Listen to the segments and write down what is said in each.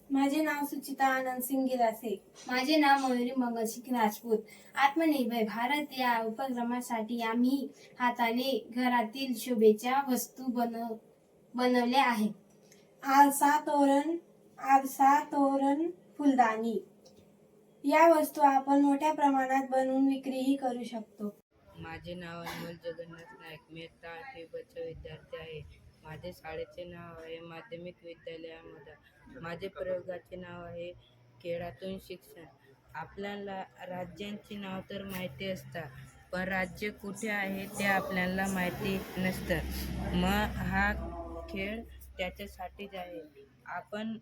माझे नाव सुचिता आनंद सिंग गिरासे. माझे नाव मयुरी मंगलसिंग राजपूत. आत्मनिर्भर भारत या उपक्रमासाठी आम्ही हाताने घरातील शोभेच्या वस्तू बनवल्या आहेत. आरसा, तोरण, फुलदाणी या वस्तू आपण मोठ्या प्रमाणात बनवून विक्रीही करू शकतो. माझे नाव अनमोल जगन्नाथ नाईक. मी इयत्ता 8वी चा विद्यार्थी आहे. माझे शाळेचे नाव आहे माध्यमिक विद्यालयामध्ये. माझे प्रयोगाचे नाव आहे खेळातून शिक्षण. आपल्याला राज्यांची नाव तर माहिती असतात, पण राज्य कुठे आहे ते आपल्याला माहिती नसतं. मग हा खेळ त्याच्यासाठीच आहे. आपण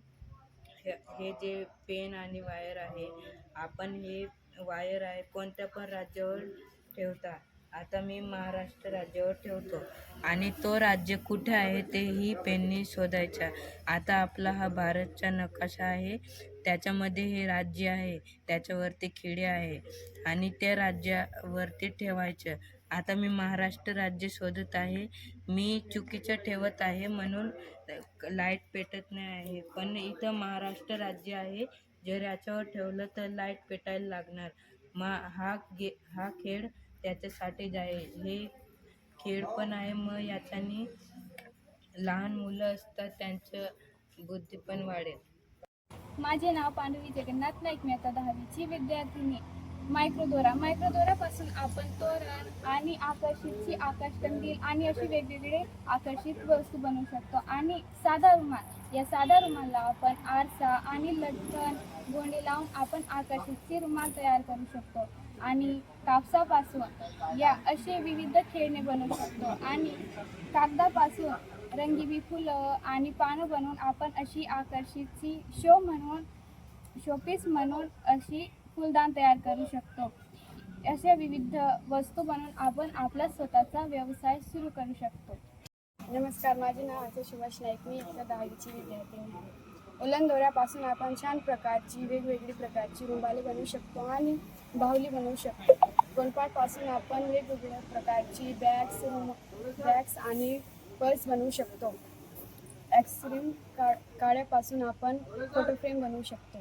हे जे पेन आणि वायर आहे, आपण हे वायर आहे कोणत्या पण राज्यावर ठेवता. आता मी महाराष्ट्र राज्यावर ठेवतो आणि तो राज्य कुठे आहे तेही पेननी शोधायचा. आता आपला हा भारतचा नकाशा आहे, त्याच्यामध्ये हे राज्य आहे, त्याच्यावरती खिडे आहे आणि त्या राज्यावरती ठेवायचं. आता मी महाराष्ट्र राज्य शोधत आहे. मी चुकीचं ठेवत आहे म्हणून लाईट पेटत नाही आहे, पण इथं महाराष्ट्र राज्य आहे. जर याच्यावर ठेवलं तर लाईट पेटायला लागणार. हा खेळ त्याच्यासाठीच आहे. हे खेळ पण आहे, मग याच्याने लहान मुलं असतात त्यांचं बुद्धी पण वाढेल. माझे नाव पांडवी जगन्नाथ नाईक. मी आता 10वीची विद्यार्थिनी. मायक्रोदोरापासून आपण तोरण आणि आकर्षितची आकाशकंदील आणि अशी वेगवेगळे आकर्षित वस्तू बनवू शकतो. आणि साधा रुमाल, या साधा रुमाला आपण आरसा आणि लटकन गोंडे लावून आपण आकर्षितची रुमाल तयार करू शकतो. आणि कापसापासून या असे विविध खेळणे बनवू शकतो. आणि कागदापासून रंगीबी फुलं आणि पानं बनवून आपण अशी आकर्षितची शोपीस म्हणून अशी फुलदान तयार करू शकतो. अशा विविध वस्तू बनवून आपण आपला स्वतःचा व्यवसाय सुरू करू शकतो. नमस्कार, माझे नाव अजय सुभाष नाईक. मी इयत्ता 10वीची विद्यार्थिनी आहे. उलन दोऱ्यापासून आपण छान प्रकारची वेगवेगळी प्रकारची रुमाले बनवू शकतो आणि बाहुली बनवू शकतो. गोलपाटपासून आपण वेगवेगळ्या प्रकारची बॅग्स आणि पर्स बनवू शकतो. ॲक्सरीम काड्यापासून आपण फोटो फ्रेम बनवू शकतो.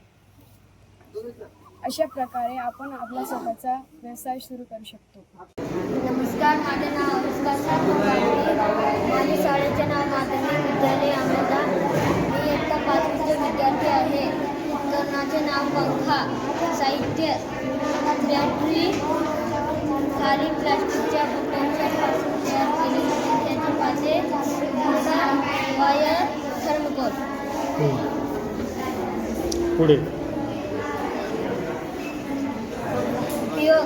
अशा प्रकारे आपण आपला स्वतःचा व्यवसाय सुरू करू शकतो. नमस्कार, माझे नाव अनुष्का सर. माझे शाळेचे नाव माध्यमिक विद्यालय अहमदा. मी इयत्ता 5वीचे विद्यार्थी आहे. उपकरणाचे नाव पंखा. साहित्य बॅटरी, खाली प्लास्टिकच्या बुटांपासून तयार केली होती. त्याची पाते, वायर, थर्मोकोल. पुढे उपयोग: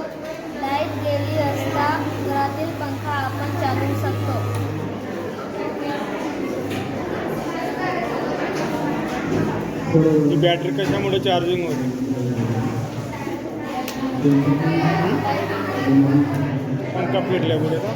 लाईट गेली असता घरातील पंखा आपण चालवू शकतो. ही बॅटरी कशामुळे चार्जिंग होते? पंखा फिरल्या पुढे का?